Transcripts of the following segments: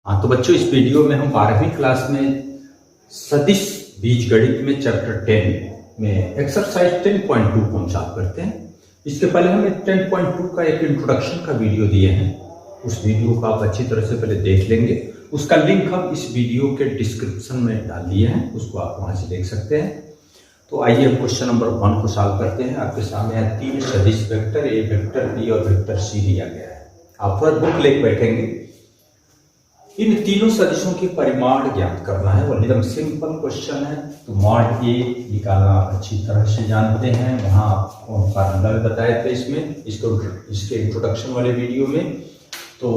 हाँ तो बच्चों, इस वीडियो में हम 12वीं क्लास में सदिश बीजगणित में चैप्टर 10 में एक्सरसाइज 10.2 को हम सॉल्व करते हैं। इसके पहले हम 10.2 का एक इंट्रोडक्शन का वीडियो दिए हैं। उस वीडियो को आप अच्छी तरह से पहले देख लेंगे। उसका लिंक हम इस वीडियो के डिस्क्रिप्शन में डाल दिए हैं, उसको आप वहां से देख सकते हैं। तो आइए हम क्वेश्चन नंबर 1 को सॉल्व करते हैं। आपके सामने है 3 सदिश वेक्टर ए, वेक्टर बी और वेक्टर सी दिया गया है। आप थोड़ा बुक लेके बैठेंगे। इन तीनों सदिशों के परिमाण ज्ञात करना है। वो एकदम सिंपल क्वेश्चन है। तो मॉड ए निकालना आप अच्छी तरह से जानते हैं, वहां फार्मूला भी बताए थे इसके इंट्रोडक्शन वाले वीडियो में। तो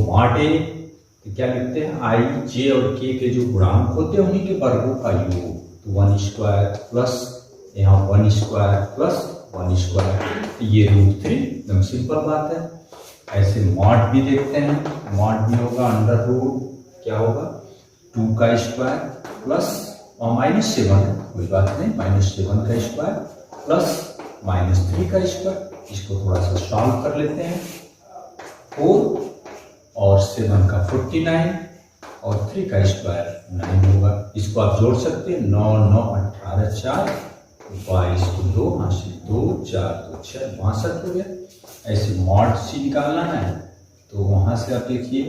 मॉड ए क्या लिखते हैं, आई जे और के जो गुणांक होते हैं उन्हीं के वर्गों का योग। तो 1 स्क्वायर प्लस यहाँ 1 स्क्वायर प्लस 1 स्क्वायर, ये √3। एकदम सिंपल बात है। ऐसे मॉड भी देखते हैं। मॉड भी होगा अंडर रूट क्या होगा 2 का स्क्वायर प्लस और -7, कोई बात नहीं, -7 का स्क्वायर प्लस -3 का स्क्वायर। इसको थोड़ा सा सॉल्व कर लेते हैं। 4 और 7 का 49 और 3 का स्क्वायर 9 होगा। इसको आप जोड़ सकते हैं। 9 9 18 4 22 2 हासिल 2 4 2 6 62 हो गया। ऐसे मॉड सी निकालना है तो वहां से आप देखिए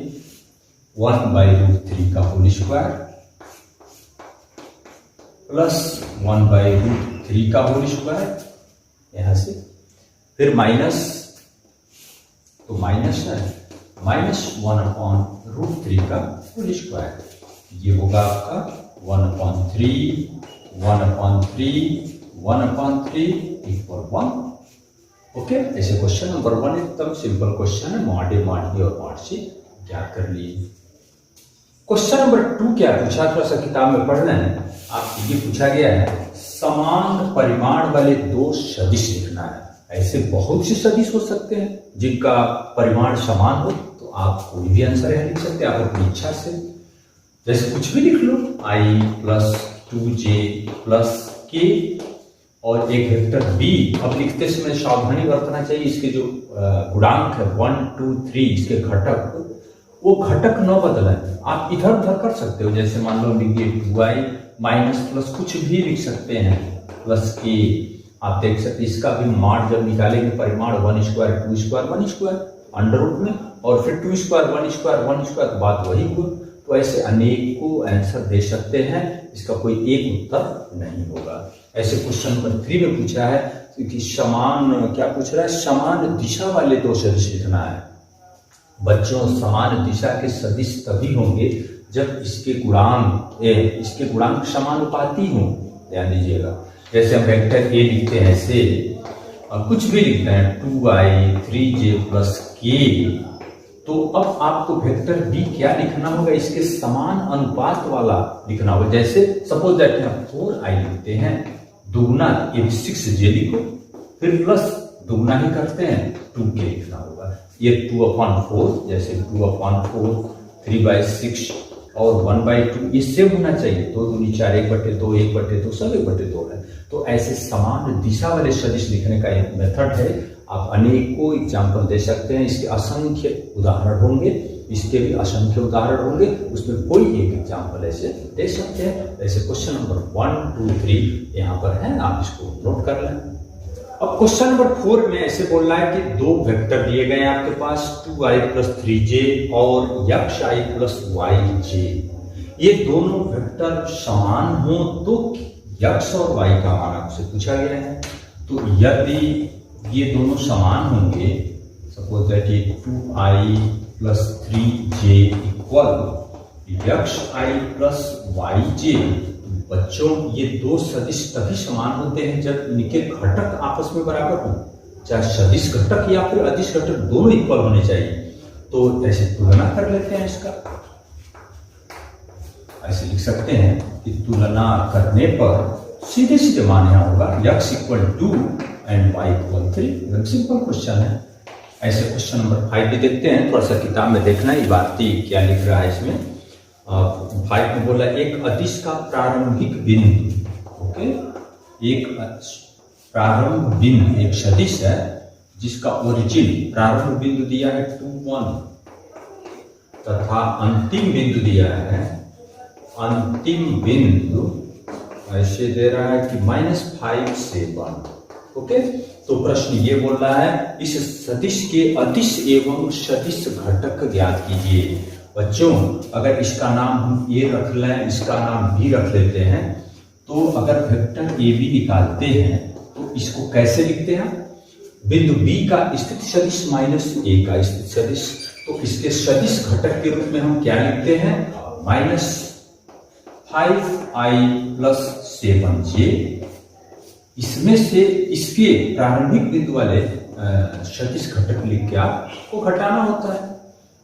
1/√3 का होल स्क्वायर प्लस 1/√3 का होल स्क्वायर यहां से, फिर माइनस, तो माइनस है -1/√3 का होल स्क्वायर। ये होगा आपका 1/3 इक्वल 1। ओके, ऐसे क्वेश्चन नंबर 1 एकदम सिंपल क्वेश्चन है। मॉड ए, मॉड बी और मॉड सी ज्ञात कर लिए। क्वेश्चन नंबर 2 क्या पूछा, थोड़ा सा किताब में पढ़ रहे हैं आप। ये पूछा गया है समान परिमाण वाले 2 सदिश लिखना है। ऐसे बहुत से सदिश हो सकते हैं जिनका परिमाण समान हो, तो आप कोई भी आंसर यहाँ लिख सकते हैं आप अपनी इच्छा से। जैसे कुछ भी लिख लो, i plus 2j plus k और एक वेक्टर b। अब लिखते समय सावधानी बरतना चाहिए। इसके जो गुणांक है 1 2 3, इसके घटक, वो घटक न बदले। आप इधर उधर कर सकते हो। जैसे मान लो लिखिए 2i माइनस प्लस कुछ भी लिख सकते हैं प्लस k। आप देख सकते हैं इसका भी मान जब निकालेंगे परिमाण 1 square 2 square 1 square under root में, और फिर 2 स्क्वायर 1 स्क्वायर 1 स्क्वायर, तो बात वही हुई। तो ऐसे अनेकों आंसर दे सकते हैं, इसका कोई एक उत्तर नहीं होगा। ऐसे क्वेश्चन नंबर 3 में पूछा है कि समान, क्या पूछ रहा है, समान दिशा वाले 2 सदिश लिखना है। बच्चों, समान दिशा के सदिश तभी होंगे जब इसके गुणांक समानुपाती हों। ध्यान दीजिएगा। जैसे हम वेक्टर ए लिखते हैं ऐसे, और कुछ भी लिखते हैं 2i 3j प्लस k, तो अब आपको वेक्टर बी क्या लिखना होगा, इसके समान अनुपात वाला लिखना होगा। जैसे सपोज दैट हम 4i लिखते हैं, दुगना ये 6j लिखो, फिर प्लस दुगना ही करते हैं 2k लिखना होगा। ये 2/4, जैसे 2/4 3/6 और 1/2, ये सेम होना चाहिए। 2 दूनी 4, 1/2 1/2 सब 1/2 है। तो ऐसे समान दिशा वाले सदिश लिखने का एक मेथड है। आप अनेकों एग्जाम्पल दे सकते हैं। इसके असंख्य उदाहरण होंगे, इसके भी असंख्य उदाहरण होंगे, उसमें कोई एक एग्जाम्पल ऐसे दे सकते हैं। ऐसे क्वेश्चन नंबर 1 2 3 यहाँ पर है, आप इसको नोट कर लें। अब क्वेश्चन नंबर 4 में ऐसे बोल रहा है कि 2 वेक्टर दिए गए हैं आपके पास, 2i प्लस 3j और xi प्लस yj। ये दोनों वेक्टर समान हो तो x और y का मान आपसे पूछा गया है। तो यदि ये दोनों समान होंगे, सपोज दैट ये 2i plus 3j equal xi plus yj। बच्चों, ये 2 सदिश तभी समान होते हैं जब इनके घटक आपस में बराबर हो, चाहे सदिश घटक या फिर अदिश घटक, दोनों इक्वल होने चाहिए। तो ऐसे तुलना कर लेते हैं इसका। ऐसे लिख सकते हैं कि तुलना करने पर सीधे मान यहाँ होगा x equal 2 and y equal 3। एकदम सिंपल क्वेश्चन है। ऐसे क्वेश्चन नंबर 5 भी देखते हैं। थोड़ा सा किताब में देखना है इबारती क्या लिख रहा है इसमें। 5 में बोला एक अदिश का प्रारंभिक बिंदु। ओके, एक प्रारंभ बिंदु, एक सदिश है जिसका ओरिजिन प्रारंभ बिंदु दिया है 2 1, तथा अंतिम बिंदु दिया है, अंतिम बिंदु ऐसे दे रहा है कि -5 से 1। ओके, तो प्रश्न ये बोल रहा है इस सदिश के अदिश एवं सदिश घटक ज्ञात कीजिए। बच्चों, अगर इसका नाम हम ए रख लें, इसका नाम बी रख लेते हैं, तो अगर वेक्टर ए बी निकालते हैं तो इसको कैसे लिखते हैं? बिंदु बी का स्थिति सदिश माइनस ए का स्थिति सदिश, तो इसके सदिश घटक के रूप में हम क्या लिखते हैं? -5i + 7j। इसमें से इसके प्रारंभिक बिंदु वाले सदिश घटक लिख के आपको घटाना होता है,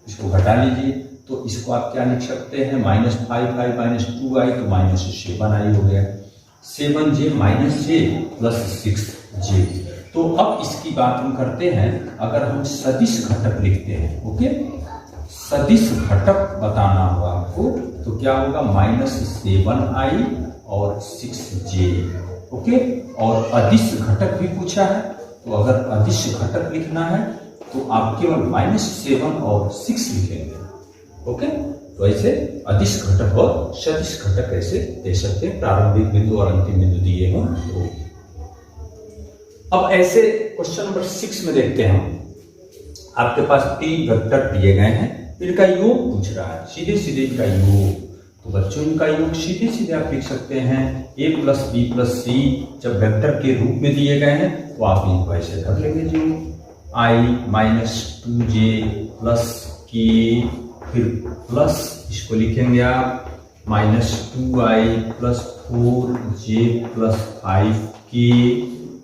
इसको घटा लीजिए। तो इसको आप क्या लिख सकते हैं? -5i - 2i तो -7i हो गया, 7j - j + 6j। तो अब इसकी बात हम करते हैं, अगर हम सदिश घटक लिखते हैं, ओके, सदिश घटक बताना होगा आपको, तो क्या होगा? -7i और 6j। ओके, और अदिश घटक भी पूछा है, तो अगर अदिश घटक लिखना है तो आप केवल -7 और 6 लिखेंगे। ओके, तो ऐसे अदिश घटक और सदिश घटक ऐसे दे सकते हैं, प्रारंभिक बिंदु और अंतिम बिंदु दिए हों तो। अब ऐसे क्वेश्चन नंबर 6 में देखते हैं हम, आपके पास 3 वेक्टर दिए गए हैं, इनका योग पूछ रहा है, सीधे सीधे इनका योग। तो बच्चों, इनका योग सीधे सीधे आप लिख सकते हैं a + b + c। जब वेक्टर के रूप में दिए गए हैं तो आप इनको ऐसे रख लेंगे जो i - 2j + k, फिर प्लस इसको लिखेंगे आप -2i + 4j + 5k,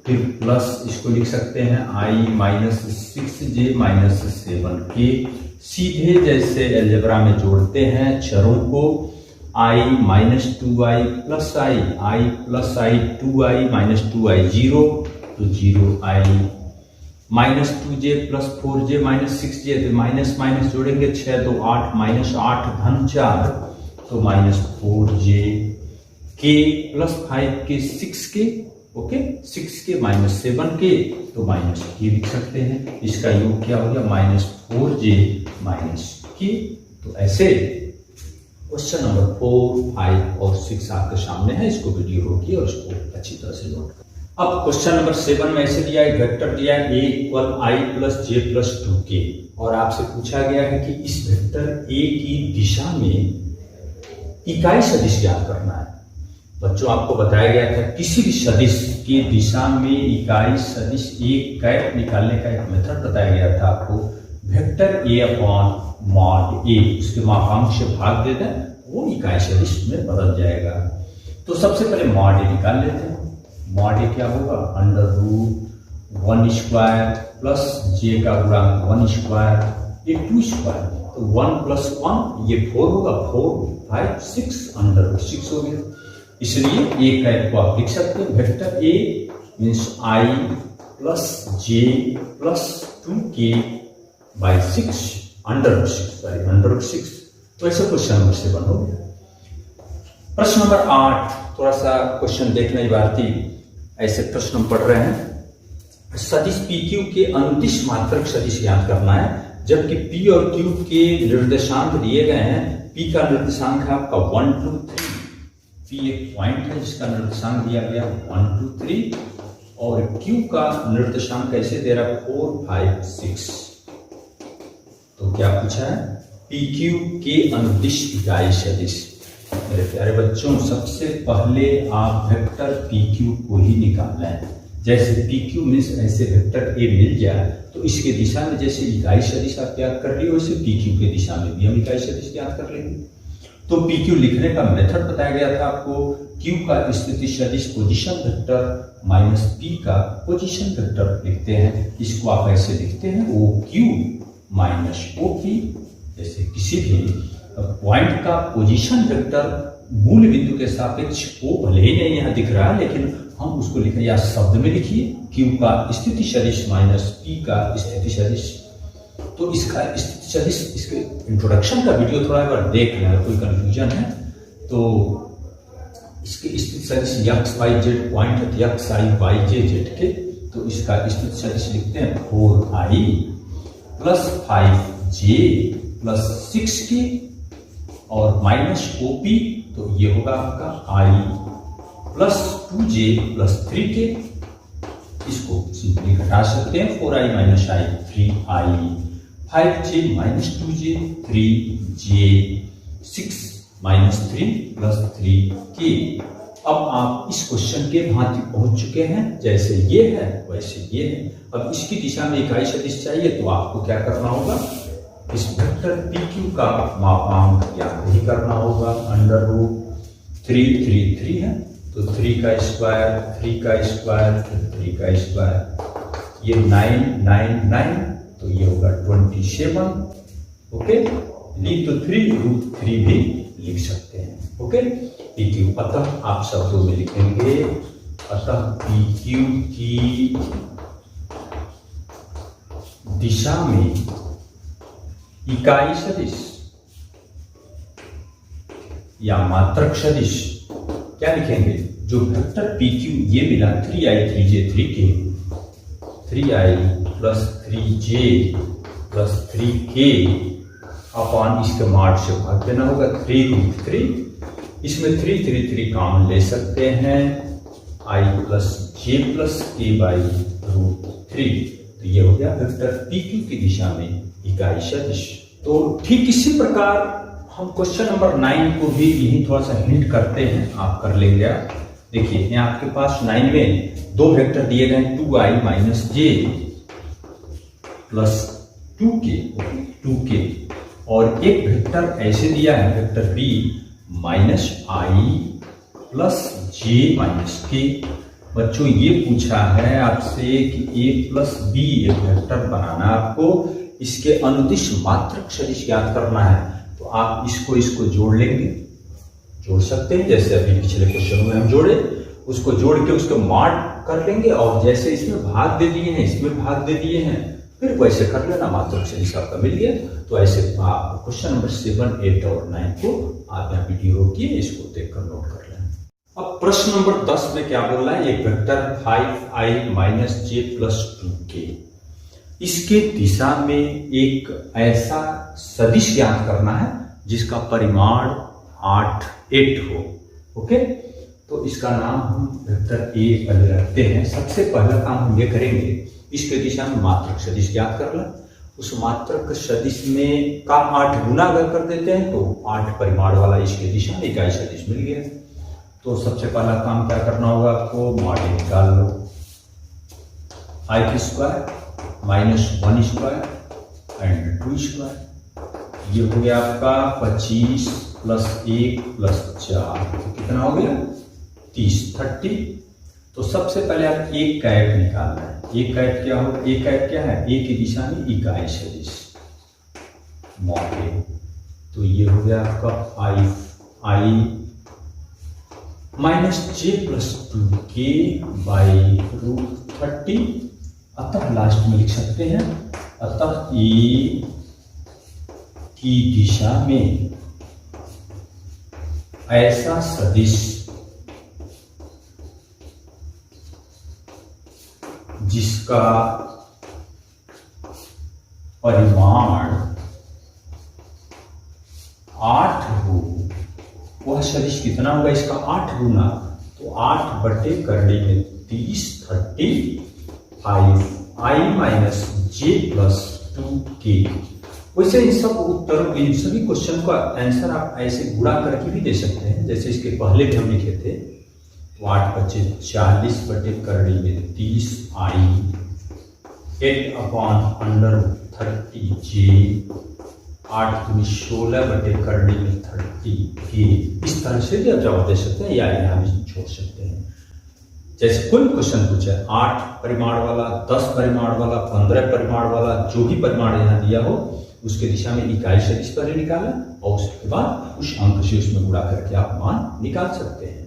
फिर प्लस इसको लिख सकते हैं i - 6j - 7k। सीधे जैसे अलजेब्रा में जोड़ते हैं चरों को, i - 2i + i + i 2i - 2i 0, तो 0i, -2j + 4j - 6j, तो माइनस माइनस जोड़ेंगे 6 2 8 -8 धन 4, तो -4j, k + 5k 6k, okay, 6k - 7k, तो -k लिख सकते हैं। इसका योग क्या हो गया? -4j - k। तो ऐसे क्वेश्चन नंबर 4, 5 और 6 आपके सामने है, इसको वीडियो रोकिए और इसको अच्छी तरह से नोट करें। अब क्वेश्चन नंबर 7 में ऐसे दिया है, वेक्टर दिया है a = i + j + 2k, और आपसे पूछा गया है कि इस वेक्टर a की दिशा में इकाई सदिश ज्ञात करना है। बच्चों, आपको बताया गया था किसी भी सदिश की दिशा में इकाई सदिश एक कैप निकालने का एक मेथड बताया गया था आपको। वेक्टर a/mod a, उसके मापांक से भाग दे दें, वो इकाई सदिश में बदल जाएगा। तो सबसे पहले mod a निकाल लेते हैं। mod a क्या होगा? √1² + j का गुणांक 1², ये 2², तो 1 + 1 ये 4 होगा, 4 5 6 √6 हो गया। इसलिए a कैप को आप लिख सकते हैं, vector a means i + j + 2k / 6 √6। तो ऐसे क्वेश्चन नंबर 7 हो गया। प्रश्न नंबर 8, थोड़ा सा क्वेश्चन देखना भारती, ऐसे प्रश्न हम पढ़ रहे हैं। सदिश PQ के अंतिश मात्रक सदिश ज्ञात करना है, जबकि P और Q के निर्देशांक दिए गए हैं। P का निर्देशांक है आपका 1 2 3, P एक पॉइंट है जिसका निर्देशांक दिया गया 1 2 3, और Q का निर्देशांक कैसे दे रहा है? 4 5 6। तो क्या पूछा है? PQ के अंतिश इकाई सदिश। मेरे प्यारे बच्चों, सबसे पहले आप वेक्टर PQ को ही निकालना है। जैसे PQ मीन्स ऐसे वेक्टर A मिल जाए तो इसके दिशा में जैसे इकाई सदिश आप ज्ञात कर रही हो, वैसे PQ के दिशा में भी हम इकाई सदिश ज्ञात कर लेंगे। तो PQ लिखने का मेथड बताया गया था आपको। Q का स्थिति सदिश पोजीशन वेक्टर -P का पोजीशन वेक्टर लिखते हैं। इसको आप ऐसे लिखते हैं OQ - OP। जैसे किसी भी पॉइंट का पोजीशन वेक्टर मूल बिंदु के सापेक्ष O भले ही नहीं यहाँ दिख रहा है, लेकिन हम उसको लिखें या शब्द में लिखिए, Q का स्थिति सदिश -P का स्थिति सदिश। तो इसका स्थिति सदिश, इसके इंट्रोडक्शन का वीडियो थोड़ा बार देख लें, अगर कोई कंफ्यूजन है तो। इसके स्थिति सदिश x y z पॉइंट है, x i y j z के, तो इसका स्थिति सदिश लिखते हैं 4i + 5j प्लस 6k और माइनस OP, तो ये होगा आपका I plus 2j plus 3k। इसको सिंपली घटा सकते हैं, 4i minus I 3i, 5j minus 2j 3j, 6 minus 3 plus 3k। अब आप इस क्वेश्चन के भांति पहुंच चुके हैं, जैसे ये है वैसे ये है। अब इसकी दिशा में इकाई सदिश चाहिए, तो आपको क्या करना होगा, इस वेक्टर PQ का मापांक ज्ञात ही करना होगा। अंडर रूट 3 3 3 है, तो 3 का स्क्वायर, 3 का स्क्वायर, 3 का स्क्वायर, ये 9 9 9, तो ये होगा 27। ओके, ली तो 3 रूट 3 भी लिख सकते हैं। ओके, PQ, अतः आप शब्दों में लिखेंगे, अतः PQ की दिशा में इकाई सदिश या मात्रक सदिश क्या लिखेंगे, जो वेक्टर PQ ये मिला 3i 3j 3k, 3i plus 3j plus 3k upon इसके माड से भाग देना होगा 3 रूट 3। इसमें 3 3 3 कॉमन ले सकते हैं, i plus j plus k by root 3, तो ये हो गया वेक्टर PQ की दिशा में इकाई सदिश। तो ठीक इसी प्रकार हम क्वेश्चन नंबर 9 को भी यही थोड़ा सा हिंट करते हैं, आप कर लेंगे। देखिए यहाँ आपके पास 9 में दो वेक्टर दिए गए, 2i minus j plus 2k, और एक वेक्टर ऐसे दिया है vector b minus i plus j minus k। बच्चों ये पूछा है आपसे कि a प्लस b एक वेक्टर बनाना, आपको इसके अनुदिश मात्रक सदिश ज्ञात करना है। तो आप इसको जोड़ लेंगे, जोड़ सकते हैं, जैसे अभी पिछले क्वेश्चन में हम जोड़े, उसको जोड़ के उसको माड कर लेंगे, और जैसे इसमें भाग दे दिए हैं इसमें भाग दे दिए हैं, फिर वैसे कर लेना, मात्रक सदिश आपका मिल गया। तो ऐसे आप क्वेश्चन नंबर 7, 8 और 9 को आप यहाँ वीडियो रोकिए, इसको देखकर नोट कर लें। अब प्रश्न नंबर 10 में क्या बोल रहा है, एक vector 5i minus j plus 2k, इसके दिशा में एक ऐसा सदिश ज्ञात करना है जिसका परिमाण 8 हो। ओके, तो इसका नाम हम वेक्टर A पहले रखते हैं। सबसे पहला काम हम ये करेंगे, इसके दिशा में मात्रक सदिश ज्ञात कर लें। उस मात्रक सदिश में का 8 गुना अगर कर देते हैं तो 8 परिमाण वाला इसके दिशा में इकाई सदिश मिल गया। तो सबसे पहला काम क्या करना होगा, आपको मॉडल निकाल लो, i की square minus 1 square and 2 square, ये हो गया आपका 25 प्लस 1 प्लस 4, तो कितना हो गया 30 30। तो सबसे पहले आप एक कैट निकालना है। एक कैट क्या हो, एक कैट क्या है, ए की दिशा में इकाई सदिश मॉडल, तो ये हो गया आपका i minus j plus 2k by root 30। अतः लास्ट में लिख सकते हैं, अतः ए की दिशा में ऐसा सदिश जिसका परिमाण 8 हो, वह सदिश कितना होगा, इसका 8 गुना, तो 8 बटे करने में 30 30 5i minus j plus 2k। वैसे इन सब उत्तरों, इन सभी क्वेश्चन का आंसर आप ऐसे गुणा करके भी दे सकते हैं, जैसे इसके पहले भी हम लिखे थे। तो 8 बचे 40 बटे करने में 30i 8 अपॉन अंडर 30j, 8 दूनी 16 बटे करने में 30k। इस तरह से भी आप जवाब दे सकते हैं, या यहाँ भी छोड़ सकते हैं। जैसे कोई क्वेश्चन पूछा है 8 परिमाण वाला, 10 परिमाण वाला, 15 परिमाण वाला, जो भी परिमाण यहाँ दिया हो उसके दिशा में इकाई सदिश पहले निकालें, और उसके बाद उस अंक से उसमें गुणा करके आप मान निकाल सकते हैं।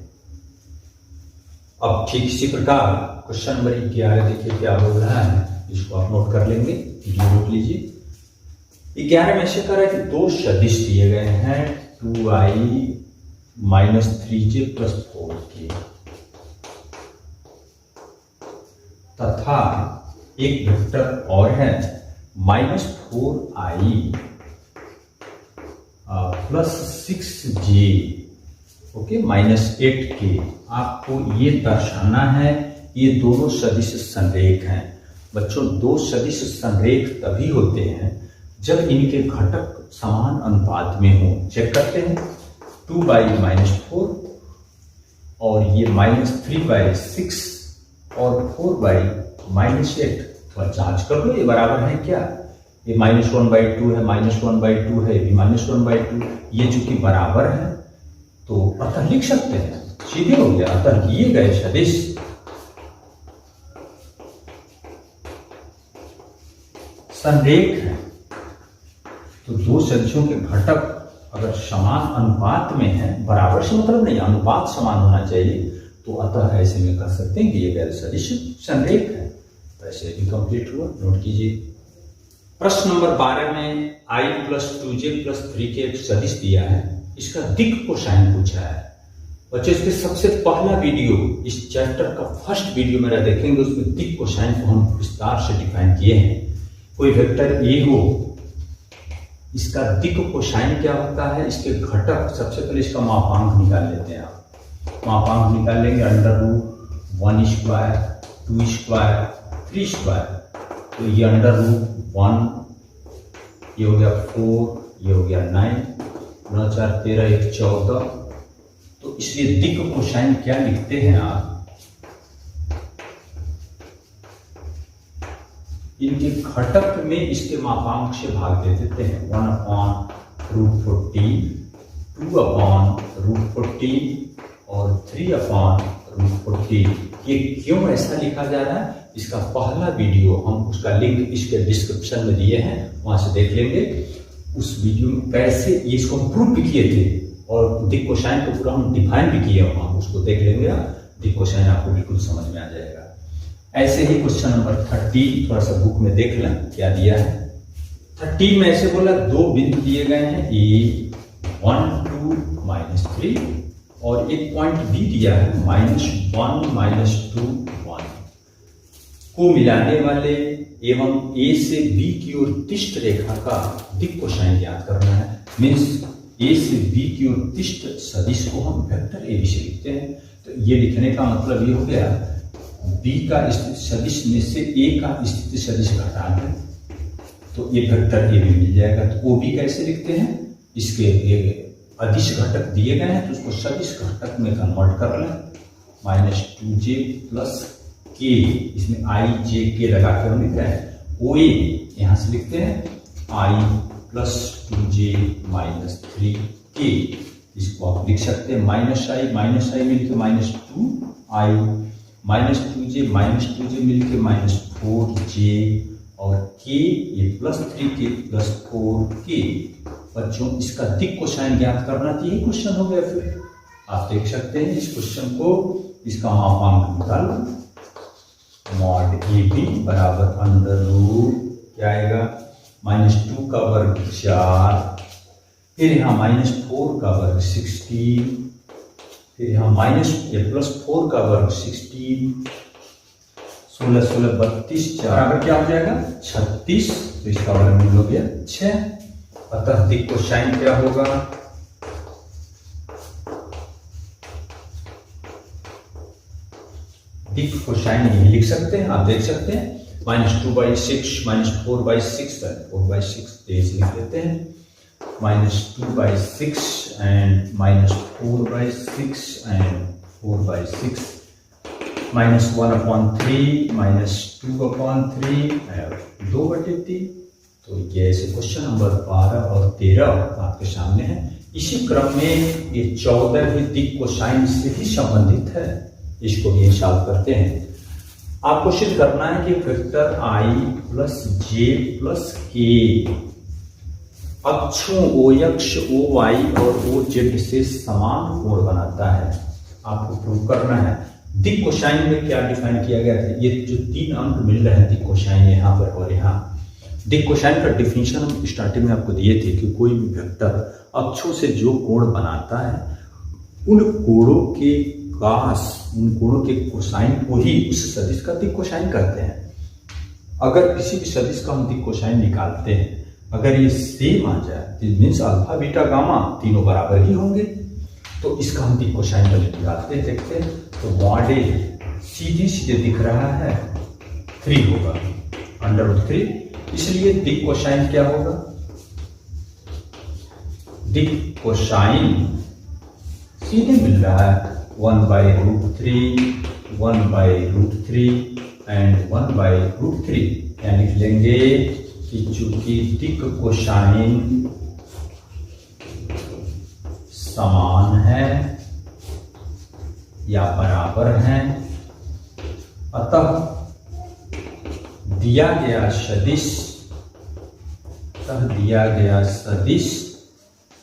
अब ठीक इसी प्रकार क्वेश्चन नंबर 11 देखिए क्या बोल रहा है, इसको आप नोट कर लेंगे, नोट लीजिए। 11 में ऐसे कर रहा है कि दो सदिश दिए गए हैं 2i minus 3j plus 4k तथा एक वेक्टर और है minus 4i plus 6j, okay, -8k। आपको ये दर्शाना है ये दोनों सदिश संरेख हैं। बच्चों, दो सदिश संरेख तभी होते हैं जब इनके घटक समान अनुपात में हों। चेक करते हैं, 2/-4 और ये -3/6 और 4/-8। तो जांच कर लो ये बराबर है क्या। ये -1/2 है, -1/2 है, ये भी -1/2। ये चूंकि बराबर है तो अतः लिख सकते हैं, सीधे हो गया। अतः दिए गए सदिश संरेख है। तो दो सदिशों के घटक अगर समान अनुपात में है, बराबर से मतलब नहीं, अनुपात समान होना चाहिए, तो अतः ऐसे में कह सकते हैं कि ये गैर सदिश संरेख है। तो ऐसे भी कंप्लीट हुआ। नोट कीजिए, प्रश्न नंबर 12 में i + 2j + 3k एक सदिश दिया है, इसका दिक् कोसाइन पूछा है। बच्चों, इसके सबसे पहला वीडियो, इस चैप्टर का फर्स्ट वीडियो मेरा देखेंगे, उसमें दिक् कोसाइन को हम विस्तार से डिफाइन किए हैं। कोई वेक्टर ए हो, इसका दिक् कोसाइन क्या होता है, इसके घटक, सबसे पहले इसका मापांक निकाल लेते हैं। आप मापांक निकाल लेंगे, √1², 2², 3²। तो ये √1, ये हो गया 4, ये हो गया 9, 9 4 13, 1 14। तो इसलिए दिक् कोसाइन क्या लिखते हैं आप, इनके घटक में इसके मापांक से भाग दे देते हैं। 1/√14, 2/√14 और 3/√14। ये क्यों ऐसा लिखा जा रहा है, इसका पहला वीडियो, हम उसका लिंक इसके डिस्क्रिप्शन में दिए हैं, वहां से देख लेंगे। उस वीडियो में कैसे ये इसको हम प्रूव भी किए थे और दिक् कोसाइन को पूरा हम डिफाइन भी किए, वहां उसको देख लेंगे आप। दिक् कोसाइन आपको बिल्कुल समझ में आ जाएगा। ऐसे ही क्वेश्चन नंबर 30, थोड़ा सा बुक में देख लें क्या दिया है। 30 में ऐसे बोला, दो बिंदु दिए गए हैं, A1 2 -3 और एक पॉइंट बी दिया है -1 -2 1 को मिलाने वाले एवं ए से बी की ओर तिष्ठ रेखा का दिक् कोसाइन ज्ञात करना है। मीन्स ए से बी की ओर तिष्ठ सदिश को हम वेक्टर ए बी से लिखते हैं। तो ये लिखने का मतलब ये हो गया, बी का स्थिति सदिश में से ए का स्थिति सदिश घटा दें तो ये वेक्टर ए बी मिल जाएगा। तो ओ बी कैसे लिखते हैं, इसके अदिश घटक दिए गए हैं तो उसको सदिश घटक में कन्वर्ट कर लें। -2j + k, इसमें i j k लगा कर हम लिख रहे हैं। ओ ए यहां से लिखते हैं i + 2j - 3k। इसको आप लिख सकते हैं -i मिलकर -2i, -2j मिलके -4j और k ये +3k + 4k। बच्चों, इसका दिक् कोसाइन ज्ञात करना तो यही क्वेश्चन हो गया। फिर आप देख सकते हैं इस क्वेश्चन को, इसका मापांक निकालो। मॉड ए बी बराबर √ क्या आएगा, -2 का वर्ग 4, फिर यहाँ -4 का वर्ग 16, फिर यहाँ +4 का वर्ग 16, 16 16 32, 4 क्या हो जाएगा 36। तो इसका वर्गमूल हो गया 6। अतः दिक् कोसाइन क्या होगा, दिक् कोसाइन यही लिख सकते हैं, आप देख सकते हैं -2/6 -4/6 4/6 तेज लिख लेते हैं। -2/6 and -4/6 and 4/6, -1/3 -2/3 2/3। तो ये ऐसे क्वेश्चन नंबर 12 और 13 आपके सामने है। इसी क्रम में ये 14 भी दिक् कोसाइन से ही संबंधित है, इसको भी सॉल्व करते हैं। आपको सिद्ध करना है कि वेक्टर i + j + k अक्षों OX, OY और OZ से समान कोण बनाता है। आपको प्रूव करना है। दिक् कोसाइन में क्या डिफाइन किया गया था, ये जो 3 अंक मिल रहे हैं दिक् कोसाइन यहाँ पर और यहाँ, दिक् कोसाइन का डिफिनीशन हम स्टार्टिंग में आपको दिए थे कि कोई भी वेक्टर अक्षों से जो कोण बनाता है उन कोणों के कास, उन कोणों के कोसाइन को ही उस सदिश का दिक् कोसाइन कहते हैं। अगर किसी भी सदिश का हम दिक् कोसाइन निकालते हैं अगर ये सेम आ जाए मीन्स अल्फा बीटा गामा तीनों बराबर ही होंगे, तो इसका हम दिक कोसाइन वैल्यू निकालते हैं। देखते हैं तो मॉड ए सीधे सीधे दिख रहा है 3 होगा, √3, इसलिए दिक कोसाइन क्या होगा? दिक कोसाइन सीधे मिल रहा है 1/√3, 1/√3 एंड 1/√3, यानी लिख लेंगे कि चूंकि दिक कोसाइन समान है या बराबर हैं, अतः दिया गया सदिश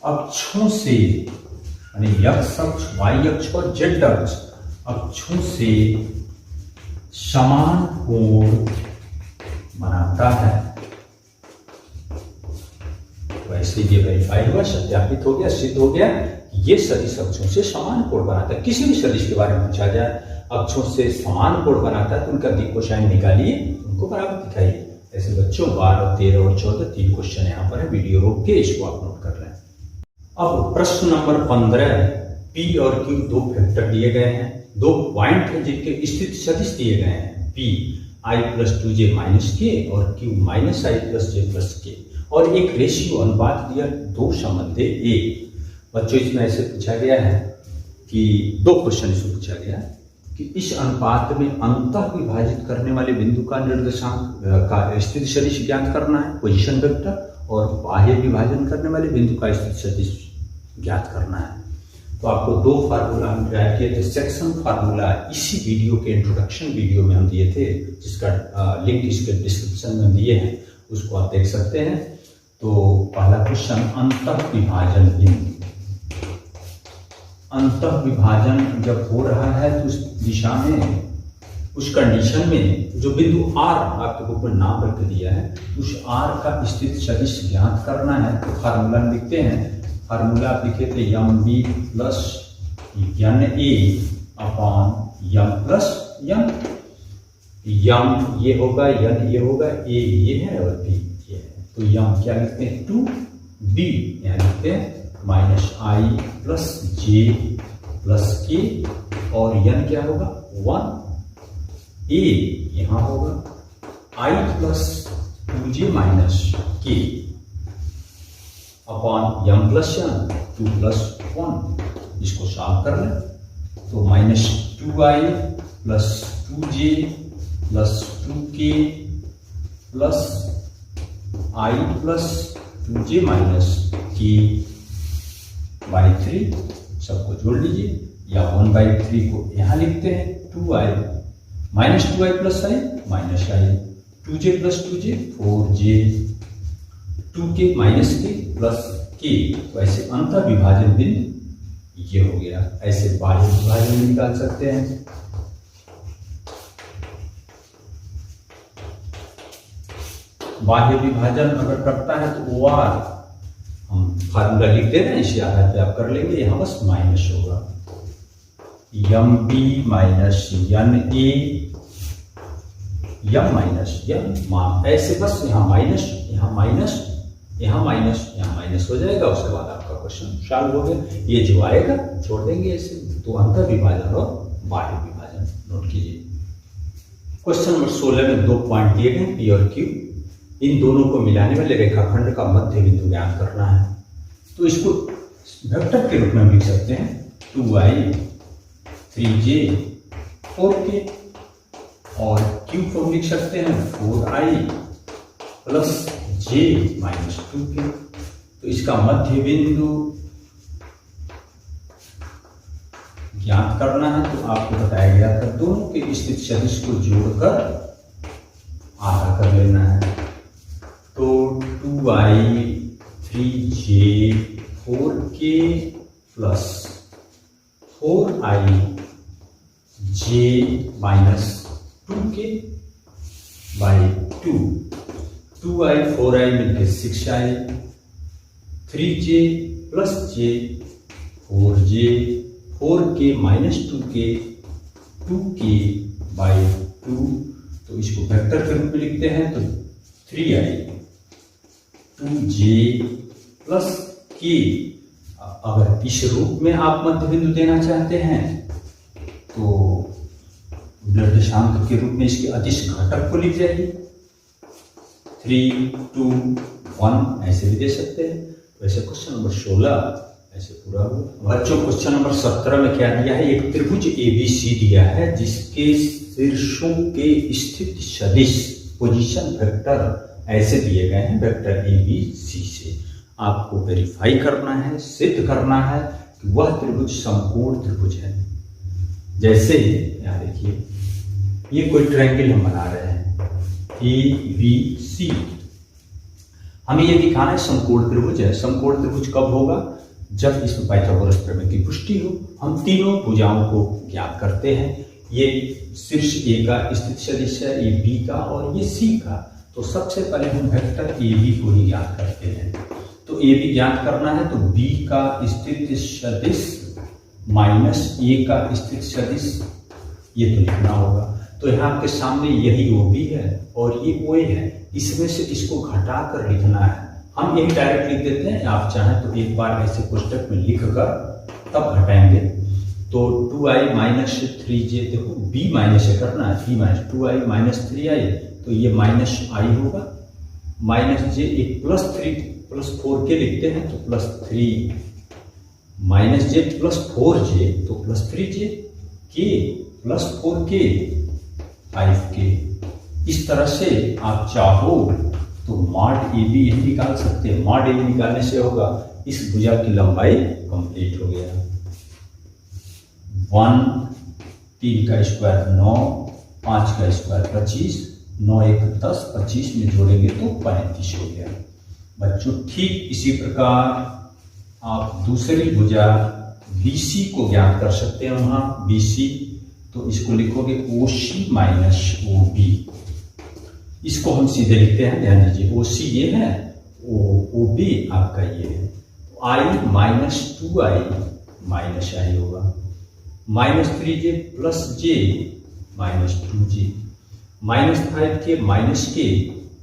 अक्षों से, यानी x अक्ष, y अक्ष और z अक्ष अक्षों से समान कोण बनाता है। वैसे ये वेरीफाई हुआ, सत्यापित हो गया, सिद्ध हो गया, ये सदिश अक्षों से समान कोण बनाता है। किसी भी सदिश के बारे में पूछा जाए, अक्षों से समान कोण बनाता है तो उनका दिक कोसाइन निकालिए, उनको बराबर दिखाइए। ऐसे बच्चों 12, 13 और 14 3 क्वेश्चन यहाँ पर है, वीडियो रोक के इसको आप नोट कर लें। अब प्रश्न नंबर 15, P और Q दो फैक्टर दिए गए हैं, दो पॉइंट हैं जिनके स्थित सदिश दिए गए हैं, P i+2j - k और Q -i+j+k, और एक रेशियो अनुपात दिया, दो संबंधे A। बच्चों इसमें ऐसे पूछा गया है कि दो क्वेश्चन इसमें पूछा गया है कि इस अनुपात में अंतः विभाजित करने वाले बिंदु का निर्देशांक का स्थिति सदिश ज्ञात करना है, पोजीशन वेक्टर, और बाह्य विभाजन करने वाले बिंदु का स्थिति सदिश ज्ञात करना है। तो आपको दो फार्मूला हम ट्राई किए थे, सेक्शन फार्मूला इसी वीडियो के इंट्रोडक्शन वीडियो में हम दिए थे, जिसका लिंक इसके डिस्क्रिप्शन में दिए हैं, उसको आप देख सकते हैं। तो पहला क्वेश्चन, अंतः विभाजन बिंदु। अंतः विभाजन जब हो रहा है तो उस दिशा में, उस कंडीशन में जो बिंदु R आपके बुक में नाम रख दिया है, उस R का स्थिति सदिश ज्ञात करना है। तो फार्मूला लिखते हैं, फार्मूला आप लिखे थे MB + NA upon M + N। M ये होगा, N ये होगा, A ये है और B ये है। तो M क्या लिखते हैं 2B, यहाँ लिखते हैं -i + j + k, और N क्या होगा 1, A यहाँ होगा i + 2j - k upon M + N 2 + 1। इसको सॉल्व कर लें तो -2i + 2j + 2k + i + 2j - k by 3, सबको जोड़ लीजिए, या 1/3 को यहाँ लिखते हैं 2i + i -i, 2j + 2j 4j, 2k - k + k। वैसे अंतः विभाजन बिंदु ये हो गया। ऐसे बाह्य विभाजन भी निकाल सकते हैं। बाह्य विभाजन अगर करता है तो OR हम फार्मूला लिख दे रहे हैं, इसी आधार पे आप कर लेंगे। यहाँ बस माइनस होगा, MB - NA, M - N मान, ऐसे बस यहाँ माइनस, यहाँ माइनस, यहाँ माइनस, यहाँ माइनस हो जाएगा। उसके बाद आपका क्वेश्चन सॉल्व हो गया। ये जो आएगा छोड़ देंगे ऐसे। तो अंतः विभाजन और बाह्य विभाजन नोट कीजिए। क्वेश्चन नंबर 16 में दो पॉइंट दिए गए P और Q, इन दोनों को मिलाने वाले रेखाखंड का मध्य बिंदु ज्ञात करना है। तो इसको वेक्टर के रूप में लिख सकते हैं 2i 3j 4k, और Q को लिख सकते हैं 4i + j - 2k। तो इसका मध्य बिंदु ज्ञात करना है। तो आपको बताया गया था दोनों के स्थिति सदिश को जोड़कर आधा कर लेना है। तो 2i 3j 4k + 4i j - 2k by 2, 2i 4i मिलकर 6i, 3j + j 4j, 4k - 2k 2k by 2। तो इसको वेक्टर के रूप में लिखते हैं। तो 3i 2j प्लस k। अगर इस रूप में आप मध्य बिंदु देना चाहते हैं तो निर्देशांक के रूप में इसके अदिश घटक को लिख जाइए, 3, 2, 1 ऐसे भी दे सकते हैं। वैसे क्वेश्चन नंबर 16 ऐसे पूरा हुआ। बच्चों क्वेश्चन नंबर 17 में क्या दिया है, एक त्रिभुज ABC दिया है जिसके शीर्षों के स्थित सदिश पोजीशन वेक्टर ऐसे दिए गए हैं वेक्टर ABC से। आपको वेरीफाई करना है, सिद्ध करना है कि वह त्रिभुज समकोण त्रिभुज है। जैसे यहाँ देखिए, ये कोई ट्रायंगल हम बना रहे हैं ABC, हमें ये दिखाना है समकोण त्रिभुज है। समकोण त्रिभुज कब होगा, जब इसमें पाइथागोरस प्रमेय की पुष्टि हो। हम तीनों भुजाओं को ज्ञात करते हैं, ये शीर्ष A का स्थित सदिश है, ये B का और ये C का। तो सबसे पहले हम वेक्टर AB को ही ज्ञात करते हैं। तो AB ज्ञात करना है तो B का स्थित सदिश माइनस A का स्थित सदिश, ये तो लिखना होगा। तो यहाँ आपके सामने यही OB है और ये OA है, इसमें से इसको घटा कर लिखना है। हम यही डायरेक्ट लिख देते हैं, आप चाहें तो एक बार ऐसे कोष्टक में लिख कर तब घटाएंगे। तो 2i माइनस 3j, देखो b माइनस से करना है, b minus 2i minus 3i, तो ये माइनस i होगा, माइनस j एक प्लस 3 प्लस 4k लिखते हैं तो plus 3 minus j plus 4j तो plus 3j, k plus 4k 5k। इस तरह से आप चाहो तो मॉड AB यही निकाल सकते हैं। मॉड AB निकालने से होगा इस भुजा की लंबाई कंप्लीट हो गया। 1 3 का स्क्वायर 9, 5 का स्क्वायर 25, 9 1 10, 25 में जोड़ेंगे तो 35 हो गया। बच्चों ठीक इसी प्रकार आप दूसरी भुजा BC को ज्ञात कर सकते हैं। वहां BC तो इसको लिखोगे OC माइनस OB, इसको हम सीधे लिखते हैं, ध्यान दीजिए। OC ये है, OB आपका ये है। I minus 2i minus i होगा, minus 3j plus j minus 2j, minus 5k minus k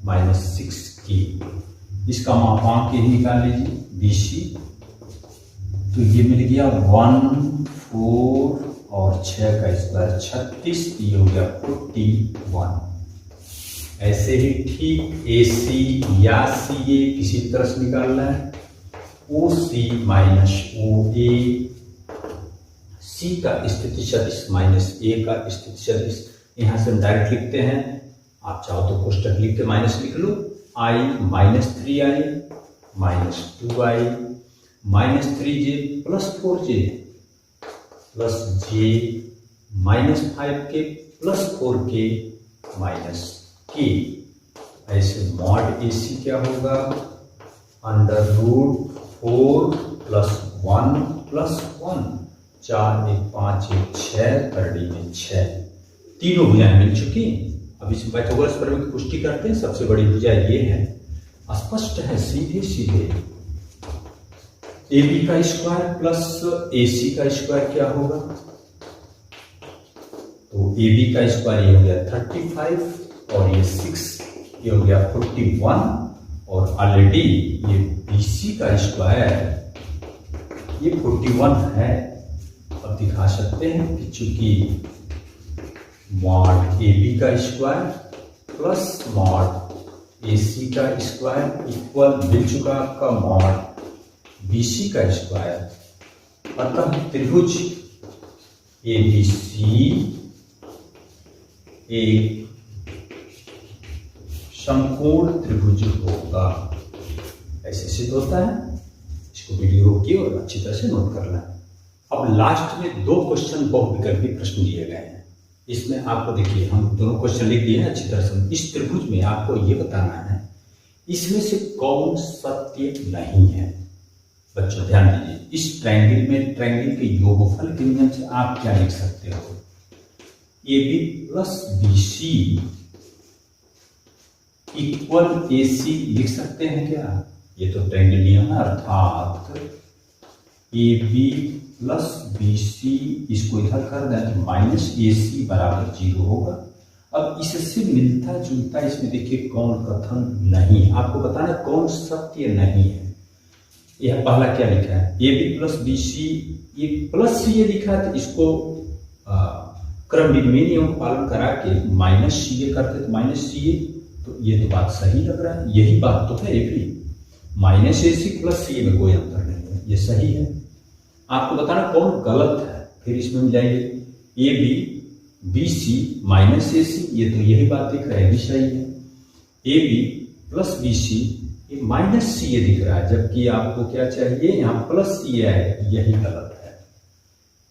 minus 6k। इसका मापांक यही निकाल लीजिए BC, तो ये मिल गया 1 4 और 6 का स्क्वायर 36, ये हो गया 41। ऐसे ही ठीक AC या CA किसी तरह से निकालना है, OC माइनस OA, C का स्थिति सदिश माइनस A का स्थिति सदिश। यहाँ से हम डायरेक्ट लिखते हैं, आप चाहो तो कोष्टक लिख के माइनस लिख लो। I minus 3i minus 2i minus 3j plus 4j plus j minus 5k plus 4k minus k। ऐसे मॉड AC क्या होगा, अंडर रूट 4 प्लस 1 प्लस 1, 4 1 5 1 6, करड़ी में 6। तीनों भुजाएं मिल चुकी। अब इसमें पाइथागोरस प्रमेय की पुष्टि करते हैं। सबसे बड़ी भुजा ये है, स्पष्ट है, सीधे सीधे AB का स्क्वायर प्लस AC का स्क्वायर क्या होगा, तो AB का स्क्वायर ये हो गया 35 और ये 6, ये हो गया 41, और ऑलरेडी ये BC का स्क्वायर ये 41 है। अब दिखा सकते हैं कि चूंकि मॉड AB का स्क्वायर प्लस मॉड AC का स्क्वायर इक्वल मिल चुका आपका मॉड BC का स्क्वायर। अतः त्रिभुज ABC एक समकोण त्रिभुज होगा। ऐसे सिद्ध होता है। इसको वीडियो रोकिए और अच्छी तरह से नोट करना है। अब लास्ट में 2 क्वेश्चन बहुविकल्पी प्रश्न दिए गए हैं। इसमें आपको देखिए, हम दोनों क्वेश्चन लिख दिए हैं अच्छी तरह से। इस त्रिभुज में आपको ये बताना है इसमें से कौन सत्य नहीं है। बच्चों ध्यान दीजिए, इस ट्रायंगल में ट्रायंगल के योगफल के नियम से आप क्या लिख सकते हो, AB plus BC equal AC लिख सकते हैं क्या? ये तो ट्रायंगल नियम है, अर्थात AB प्लस BC, इसको इधर कर दें तो माइनस AC बराबर 0 होगा। अब इससे मिलता जुलता इसमें देखिए कौन कथन नहीं, आपको बताना कौन सत्य नहीं है। यह पहला क्या लिखा है, A B plus B C, ये प्लस सी ए लिखा है तो इसको क्रम विनिमय नियम का पालन करा के माइनस सी ए करते तो माइनस सी ए, तो ये तो बात सही लग रहा है, यही बात तो है। A B minus A C plus C A में कोई अंतर नहीं है, ये सही है। आपको बताना कौन गलत है, फिर इसमें मिलाएंगे A B B C minus A C, ये तो यही बात दिख रहा है, भी सही है। A B plus B C, ये माइनस सी ए दिख रहा है, जबकि आपको क्या चाहिए यहाँ प्लस सी ए है, यही गलत है।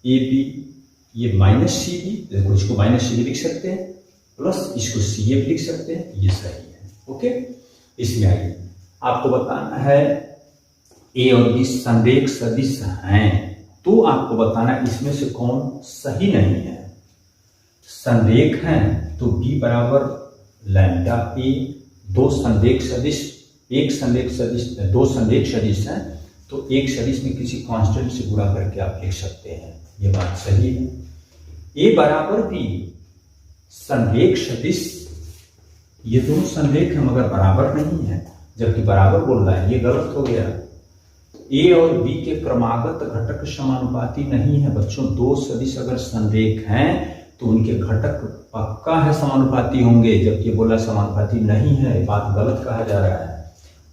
ए बी ये माइनस सी बी, देखो इसको माइनस सी बी लिख सकते हैं, प्लस इसको सी ए भी लिख सकते हैं, ये सही है। ओके, इसमें आइए आपको बताना है ए और बी संरेख सदिश हैं, तो आपको बताना इसमें से कौन सही नहीं है। संरेख हैं तो बी बराबर लैम्डा ए, दो संरेख सदिश, एक संरेख सदिश, दो संरेख सदिश हैं तो एक सदिश में किसी कांस्टेंट से गुणा करके आप लिख सकते हैं, ये बात सही है। ए बराबर बी संरेख सदिश, ये दोनों संरेख हैं मगर बराबर नहीं है, जबकि बराबर बोल रहा है, ये गलत हो गया। ए और बी के क्रमागत घटक समानुपाती नहीं है बच्चों, दो सदिश अगर संरेख हैं तो उनके घटक पक्का है समानुपाती होंगे, जबकि बोला समानुपाती नहीं है, बात गलत कहा जा रहा है।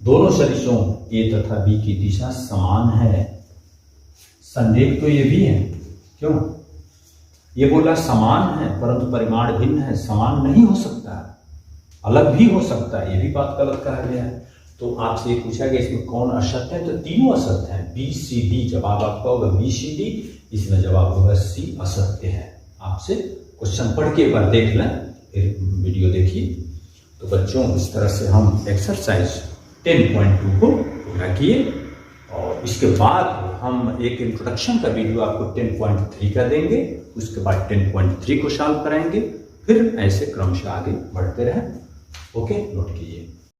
दोनों सदिशों ए तथा बी की दिशा समान है, संरेख तो ये भी है, क्यों ये बोला समान है परंतु परिमाण भिन्न है, समान नहीं हो सकता, अलग भी हो सकता है, ये भी बात गलत कहा गया है। तो आपसे ये पूछा गया इसमें कौन असत्य है, तो तीनों असत्य हैं, बी सी डी, जवाब आपका होगा बी सी डी, इसमें जवाब होगा सी असत्य है। आपसे क्वेश्चन पढ़ के एक बार देख लें, फिर वीडियो देखिए। तो बच्चों इस तरह से हम एक्सरसाइज 10.2 को पूरा किए और इसके बाद हम एक इंट्रोडक्शन का वीडियो आपको 10.3 का देंगे, उसके बाद 10.3 को सॉल्व कराएंगे, फिर ऐसे क्रमशः आगे बढ़ते रहें। ओके, नोट कीजिए।